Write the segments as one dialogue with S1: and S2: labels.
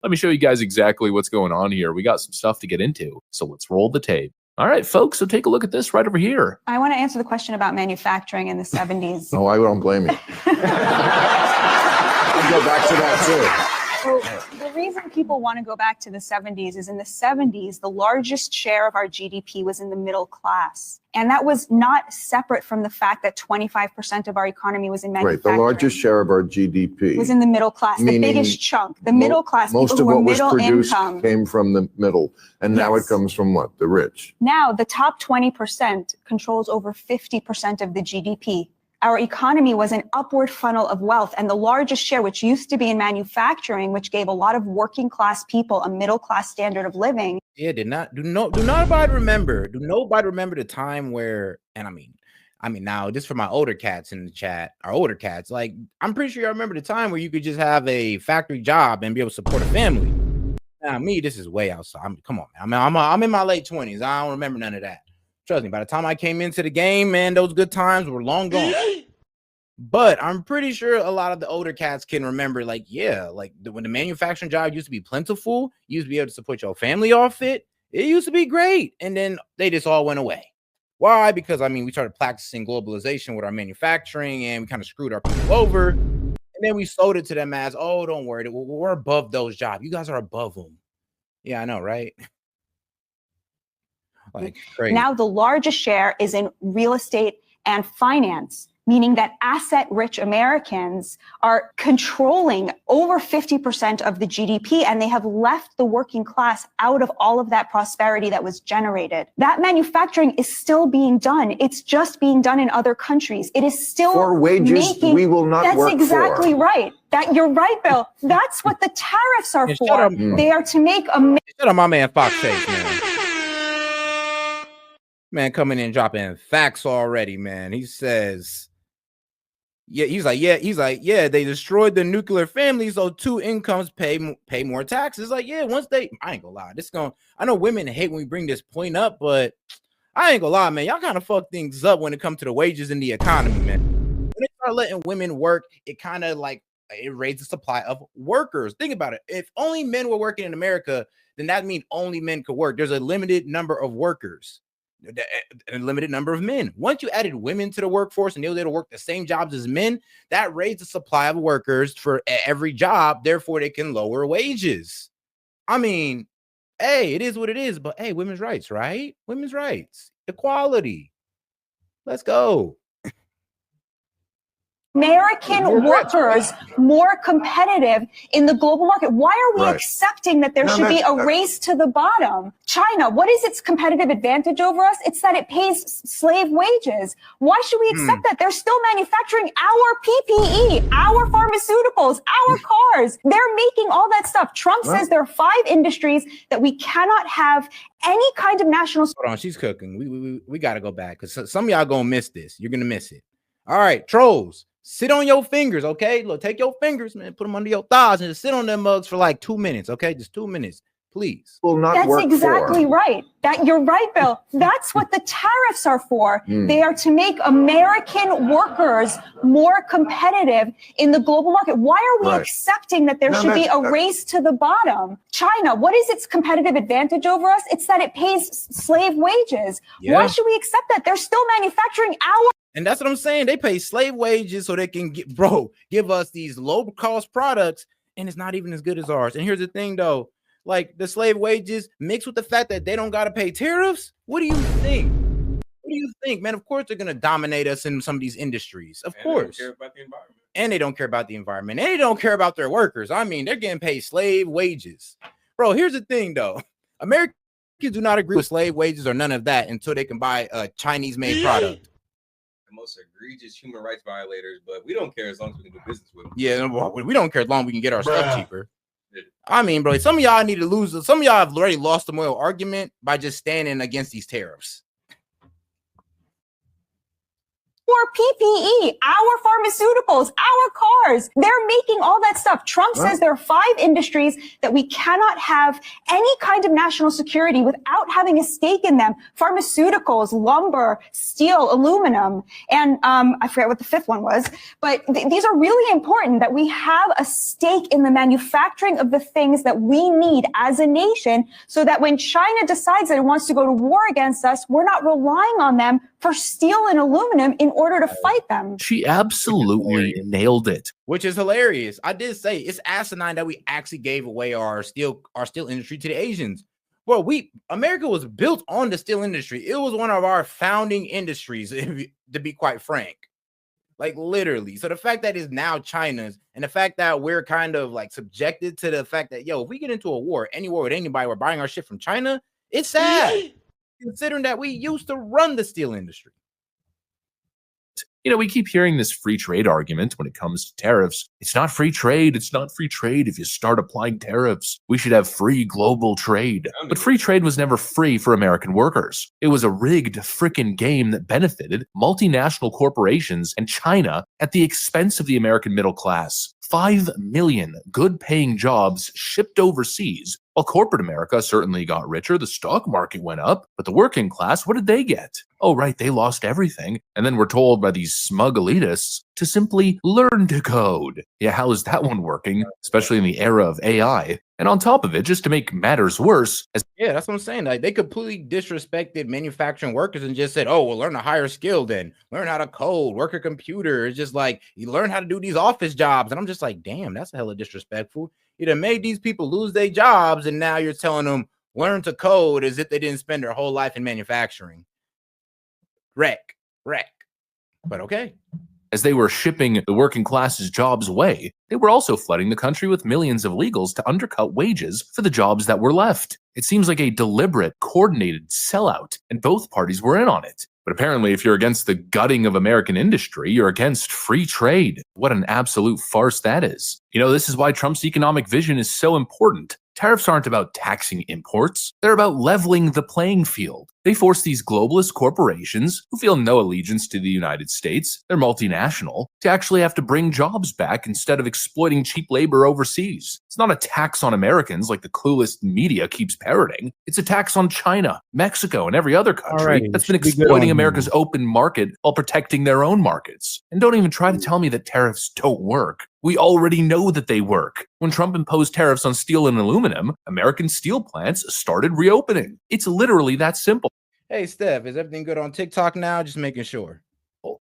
S1: Let me show you guys exactly what's going on here. We got some stuff to get into, so let's roll the tape. All right, folks, so take a look at this right over here.
S2: I want to answer the question about manufacturing in the 70s.
S3: Oh, I don't blame you. I'll go back to that too.
S2: So the reason people want to go back to the 70s is in the 70s, the largest share of our GDP was in the middle class. And that was not separate from the fact that 25% of our economy was in manufacturing.
S3: Right, the largest share of our GDP
S2: was in the middle class, the biggest chunk, the middle class,
S3: most
S2: people
S3: of
S2: who
S3: what
S2: were
S3: was
S2: middle
S3: produced
S2: income.
S3: came from the middle, and now it comes from what? The rich.
S2: Now, the top 20% controls over 50% of the GDP. Our economy was an upward funnel of wealth, and the largest share, which used to be in manufacturing, which gave a lot of working class people a middle class standard of living.
S4: Yeah, do nobody remember the time where, and I mean now just for my older cats in the chat, our older cats, like I'm pretty sure I remember the time where you could just have a factory job and be able to support a family. Now me, this is way outside. Come on, man. I'm in my late 20s. I don't remember none of that. Trust me, by the time I came into the game, man, those good times were long gone. But I'm pretty sure a lot of the older cats can remember, like, yeah, like when the manufacturing job used to be plentiful, you used to be able to support your family off it. It used to be great. And then they just all went away. Why? Because, I mean, we started practicing globalization with our manufacturing and we kind of screwed our people over. And then we sold it to them as, oh, don't worry, we're above those jobs. You guys are above them. Yeah, I know, right? Like crazy.
S2: Now the largest share is in real estate and finance, meaning that asset-rich Americans are controlling over 50% of the GDP, and they have left the working class out of all of that prosperity that was generated. That manufacturing is still being done. It's just being done in other countries. It is still
S3: for wages we will not work for.
S2: That's exactly right. You're right, Bill. That's what the tariffs are for. They are to make
S4: Shut up, my man Fox Chase, man. Man, coming in dropping facts already, man. He says, he's like, they destroyed the nuclear family, so two incomes pay more taxes. Like, yeah, I ain't gonna lie. I know women hate when we bring this point up, but I ain't gonna lie, man. Y'all kind of fuck things up when it comes to the wages in the economy, man. When they start letting women work, it kind of like it raises the supply of workers. Think about it. If only men were working in America, then that means only men could work. There's a limited number of workers. A limited number of men. Once you added women to the workforce and they were able to work the same jobs as men, that raised the supply of workers for every job. Therefore, they can lower wages. I mean, hey, it is what it is. But hey, women's rights, right? Women's rights, equality. Let's go.
S2: American workers more competitive in the global market. Why are we accepting that there should be a race to the bottom? China, what is its competitive advantage over us? It's that it pays slave wages. Why should we accept that? They're still manufacturing our PPE, our pharmaceuticals, our cars. They're making all that stuff. Trump says there are 5 industries that we cannot have any kind of national.
S4: Hold on, she's cooking. We got to go back because some of y'all going to miss this. You're going to miss it. All right, trolls. Sit on your fingers, okay? Look, take your fingers, man, put them under your thighs and just sit on them mugs for like 2 minutes, okay? Just 2 minutes, please.
S2: That's exactly right. You're right, Bill. That's what the tariffs are for. They are to make American workers more competitive in the global market. Why are we accepting that there should be a race to the bottom? China, what is its competitive advantage over us? It's that it pays slave wages. Why should we accept that? They're still manufacturing our.
S4: And that's what I'm saying. They pay slave wages so they can give us these low cost products. And it's not even as good as ours. And here's the thing, though, like the slave wages mixed with the fact that they don't got to pay tariffs. What do you think? What do you think, man? Of course, they're going to dominate us in some of these industries. Of course.
S5: They don't care about the environment.
S4: And they don't care about the environment. And they don't care about their workers. I mean, they're getting paid slave wages. Bro, here's the thing, though. Americans do not agree with slave wages or none of that until they can buy a Chinese-made product.
S5: Most egregious human rights violators, but we don't care as long as we can do business with them.
S4: Yeah, we don't care as long as we can get our stuff cheaper. I mean, bro, some of y'all need to lose. Some of y'all have already lost the moral argument by just standing against these tariffs.
S2: For PPE, our pharmaceuticals, our cars, they're making all that stuff. Trump says there are 5 industries that we cannot have any kind of national security without having a stake in them. Pharmaceuticals, lumber, steel, aluminum, and I forget what the 5th one was. But these are really important that we have a stake in the manufacturing of the things that we need as a nation so that when China decides that it wants to go to war against us, we're not relying on them for steel and aluminum in order to fight them.
S1: She absolutely nailed it.
S4: Which is hilarious. I did say it's asinine that we actually gave away our steel industry to the Asians. Well, America was built on the steel industry. It was one of our founding industries, to be quite frank. Like literally. So the fact that it's now China's and the fact that we're kind of like subjected to the fact that, if we get into a war, any war with anybody, we're buying our shit from China. It's sad. Considering that we used to run the steel industry.
S1: We keep hearing this free trade argument when it comes to tariffs. It's not free trade. It's not free trade if you start applying tariffs. We should have free global trade. But free trade was never free for American workers. It was a rigged frickin' game that benefited multinational corporations and China at the expense of the American middle class. 5 million good-paying jobs shipped overseas. While corporate America certainly got richer, the stock market went up, but the working class, what did they get? Oh, right, they lost everything. And then we're told by these smug elitists to simply learn to code. Yeah, how is that one working? Especially in the era of AI. And on top of it, just to make matters worse,
S4: that's what I'm saying. Like, they completely disrespected manufacturing workers and just said, oh, well, learn a higher skill then. Learn how to code, work a computer. It's just like, you learn how to do these office jobs. And I'm just like, damn, that's hella disrespectful. You done made these people lose their jobs, and now you're telling them learn to code as if they didn't spend their whole life in manufacturing. Wreck. But okay.
S1: As they were shipping the working class's jobs away, they were also flooding the country with millions of illegals to undercut wages for the jobs that were left. It seems like a deliberate, coordinated sellout, and both parties were in on it. But apparently, if you're against the gutting of American industry, you're against free trade. What an absolute farce that is. This is why Trump's economic vision is so important. Tariffs aren't about taxing imports. They're about leveling the playing field. They force these globalist corporations, who feel no allegiance to the United States, they're multinational, to actually have to bring jobs back instead of exploiting cheap labor overseas. It's not a tax on Americans like the clueless media keeps parroting. It's a tax on China, Mexico, and every other country that's been exploiting America's open market while protecting their own markets. And don't even try to tell me that tariffs don't work. We already know that they work. When Trump imposed tariffs on steel and aluminum, American steel plants started reopening. It's literally that simple.
S4: Hey, Steph, is everything good on TikTok now? Just making sure.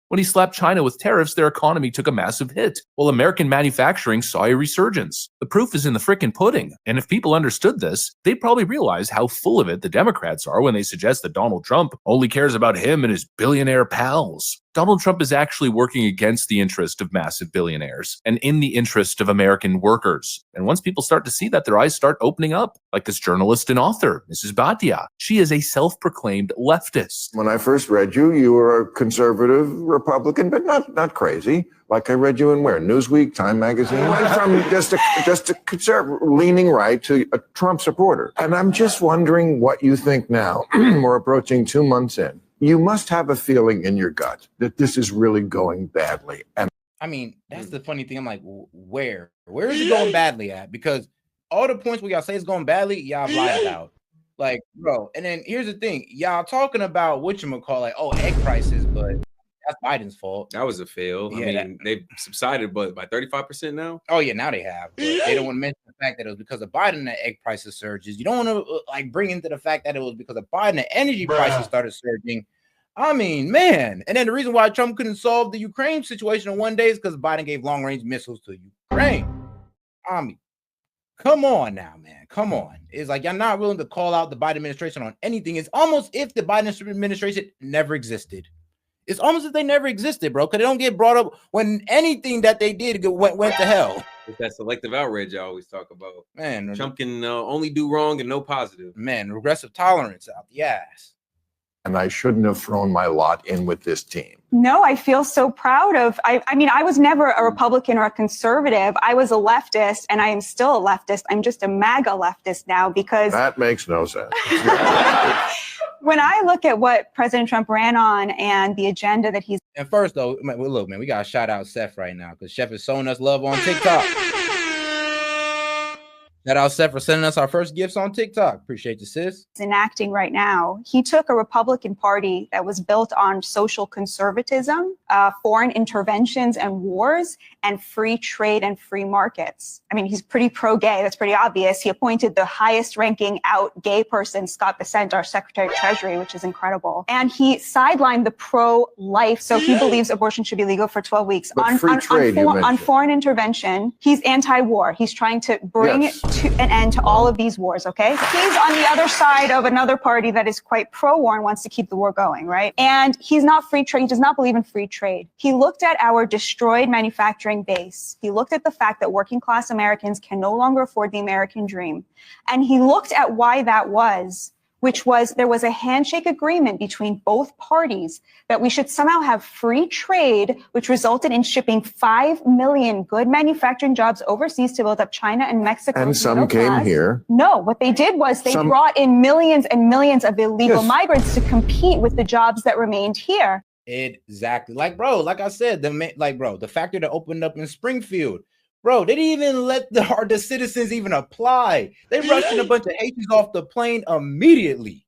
S1: When he slapped China with tariffs, their economy took a massive hit, while American manufacturing saw a resurgence. The proof is in the frickin' pudding, and if people understood this, they'd probably realize how full of it the Democrats are when they suggest that Donald Trump only cares about him and his billionaire pals. Donald Trump is actually working against the interest of massive billionaires and in the interest of American workers. And once people start to see that, their eyes start opening up, like this journalist and author, Mrs. Bhatia. She is a self-proclaimed leftist.
S3: When I first read you, you were a conservative Republican, but not crazy. Like I read you in where? Newsweek, Time Magazine? You went from just a conservative, leaning right to a Trump supporter. And I'm just wondering what you think now. We're approaching 2 months in. You must have a feeling in your gut that this is really going badly. And
S4: I mean, that's the funny thing. I'm like, where is it going badly at? Because all the points where y'all say it's going badly, y'all lied about. Like, bro. And then here's the thing. Y'all talking about whatchamacallit, egg prices, but that's Biden's fault.
S5: That was a fail.
S4: Yeah,
S5: I mean, they've subsided, but by 35% now.
S4: Oh yeah, now they have. But they don't want to mention the fact that it was because of Biden that egg prices surges. You don't want to bring into the fact that it was because of Biden that energy prices started surging. I mean, man. And then the reason why Trump couldn't solve the Ukraine situation in one day is because Biden gave long-range missiles to Ukraine. I mean, come on now, man. Come on. It's like y'all not willing to call out the Biden administration on anything. It's almost if the Biden administration never existed. It's almost as if they never existed, bro, because they don't get brought up when anything that they did went to hell.
S5: It's that selective outrage I always talk about.
S4: Man,
S5: Trump can only do wrong and no positive.
S4: Man, regressive tolerance out the ass.
S3: And I shouldn't have thrown my lot in with this team.
S2: No, I feel so proud of, I mean, I was never a Republican or a conservative. I was a leftist, and I am still a leftist. I'm just a MAGA leftist now because...
S3: That makes no sense.
S2: When I look at what President Trump ran on and the agenda that he's...
S4: And first, though, look, man, we got to shout out Seth right now because Chef is showing us love on TikTok. Shout out Seth for sending us our first gifts on TikTok. Appreciate you, sis.
S2: enacting right now, he took a Republican Party that was built on social conservatism, foreign interventions and wars, and free trade and free markets. I mean, he's pretty pro-gay. That's pretty obvious. He appointed the highest ranking out gay person, Scott Bessent, our Secretary of Treasury, which is incredible. And he sidelined the pro-life. So he believes abortion should be legal for 12 weeks.
S3: But free trade,
S2: on foreign intervention, he's anti-war. He's trying to bring to an end to all of these wars, okay? He's on the other side of another party that is quite pro-war and wants to keep the war going, right? And he's not free trade. He does not believe in free trade. He looked at our destroyed manufacturing base. He looked at the fact that working class Americans can no longer afford the American dream. And he looked at why that was, which was there was a handshake agreement between both parties that we should somehow have free trade, which resulted in shipping 5 million good manufacturing jobs overseas to build up China and Mexico.
S3: And some came here.
S2: No, what they did was they brought in millions and millions of illegal migrants to compete with the jobs that remained here.
S4: Exactly. Like, bro, like I said, the factory that opened up in Springfield, bro, they didn't even let the citizens even apply. They rushed in a bunch of Haitians off the plane immediately.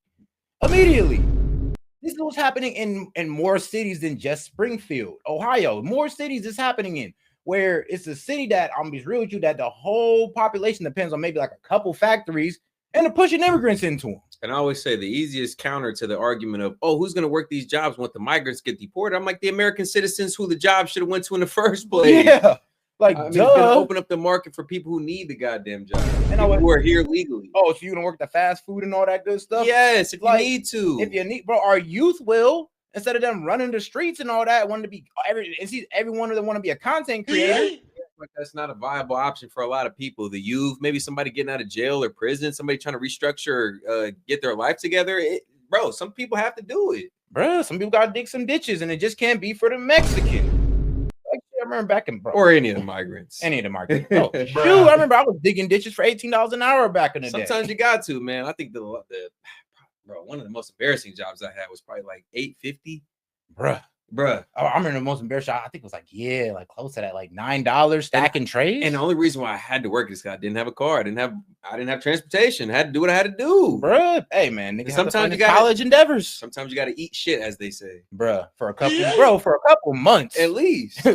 S4: This is what's happening in more cities than just Springfield, Ohio. More cities is happening in where it's a city that, I'm be real with you, that the whole population depends on maybe like a couple factories and they're pushing immigrants into them.
S5: And I always say the easiest counter to the argument of, oh, who's going to work these jobs when the migrants get deported? I'm like, the American citizens who the job should have went to in the first place.
S4: Yeah. Like,
S5: I mean, it's gonna open up the market for people who need the goddamn job. And who are here legally.
S4: Oh, so you gonna work the fast food and all that good stuff?
S5: Yes, if you need to.
S4: If you need, bro, our youth will, instead of them running the streets and all that, want to be every one of them want to be a content creator.
S5: Like that's not a viable option for a lot of people. The youth, maybe somebody getting out of jail or prison, somebody trying to restructure, get their life together. Bro, some people have to do it.
S4: Bro, some people gotta dig some ditches, and it just can't be for the Mexican. I remember back in
S5: or any of the migrants.
S4: Any of the migrants. Oh, shoot, I remember I was digging ditches for $18 an hour back in the day.
S5: Sometimes you got to, man. I think bro, one of the most embarrassing jobs I had was probably like $8.50. Bruh. Oh, I remember the most embarrassing. I think it was like close to that, like $9 stacking trays. And the only reason why I had to work is because I didn't have a car. I didn't have transportation. I had to do what I had to do.
S4: Bruh. Hey man,
S5: sometimes you got
S4: college endeavors.
S5: Sometimes you gotta eat shit, as they say.
S4: For a couple months.
S5: At least.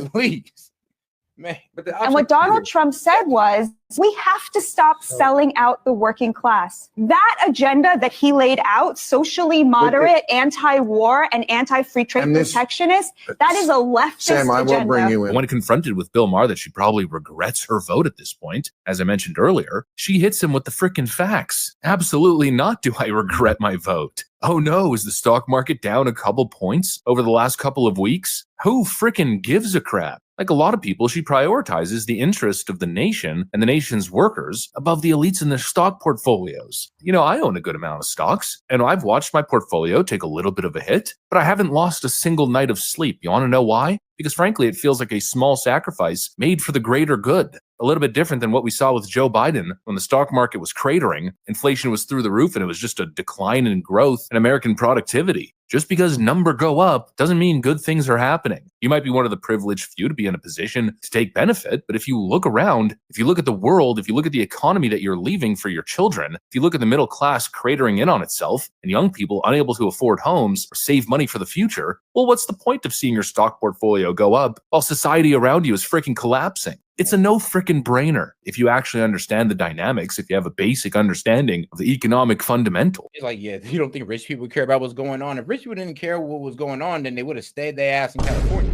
S4: Man.
S2: And what Donald Trump said was, we have to stop selling out the working class. That agenda that he laid out, socially moderate, anti-war, and anti-free trade protectionist, that is a leftist
S3: Sam, I
S2: agenda.
S3: will bring you in.
S1: When confronted with Bill Maher that she probably regrets her vote at this point, as I mentioned earlier, she hits him with the frickin' facts. Absolutely not do I regret my vote. Oh no, is the stock market down a couple points over the last couple of weeks? Who frickin' gives a crap? Like a lot of people, she prioritizes the interest of the nation and the nation's workers above the elites in their stock portfolios. You know, I own a good amount of stocks, and I've watched my portfolio take a little bit of a hit, but I haven't lost a single night of sleep. You want to know why? Because frankly, it feels like a small sacrifice made for the greater good. A little bit different than what we saw with Joe Biden when the stock market was cratering, inflation was through the roof, and it was just a decline in growth and American productivity. Just because numbers go up doesn't mean good things are happening. You might be one of the privileged few to be in a position to take benefit, but if you look around, if you look at the world, if you look at the economy that you're leaving for your children, if you look at the middle class cratering in on itself and young people unable to afford homes or save money for the future, well, what's the point of seeing your stock portfolio go up while society around you is freaking collapsing? It's a no frickin' brainer if you actually understand the dynamics, if you have a basic understanding of the economic fundamental.
S4: It's like, yeah, you don't think rich people care about what's going on? If rich people didn't care what was going on, then they would have stayed their ass in California.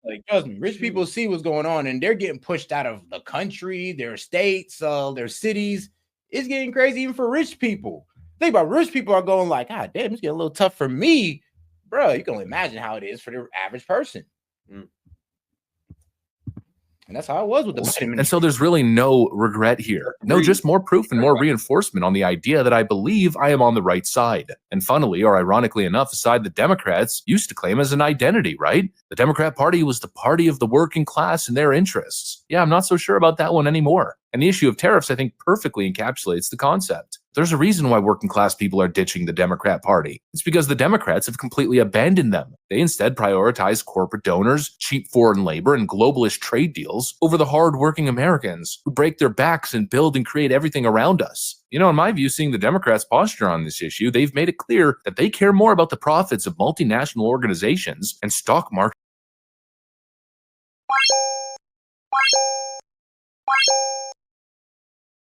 S4: Like, trust me, rich people see what's going on and they're getting pushed out of the country, their states, their cities. It's getting crazy even for rich people. Think about rich people are going like, God damn, it's getting a little tough for me. Bro, you can only imagine how it is for the average person. And that's how it was with the Biden administration.
S1: And so there's really no regret here. No, just more proof and more reinforcement on the idea that I believe I am on the right side. And funnily, or ironically enough, a side the Democrats used to claim as an identity, right? The Democrat Party was the party of the working class and their interests. Yeah, I'm not so sure about that one anymore. And the issue of tariffs, I think, perfectly encapsulates the concept. There's a reason why working class people are ditching the Democrat Party. It's because the Democrats have completely abandoned them. They instead prioritize corporate donors, cheap foreign labor, and globalist trade deals over the hard-working Americans who break their backs and build and create everything around us. In my view, seeing the Democrats' posture on this issue, they've made it clear that they care more about the profits of multinational organizations and stock market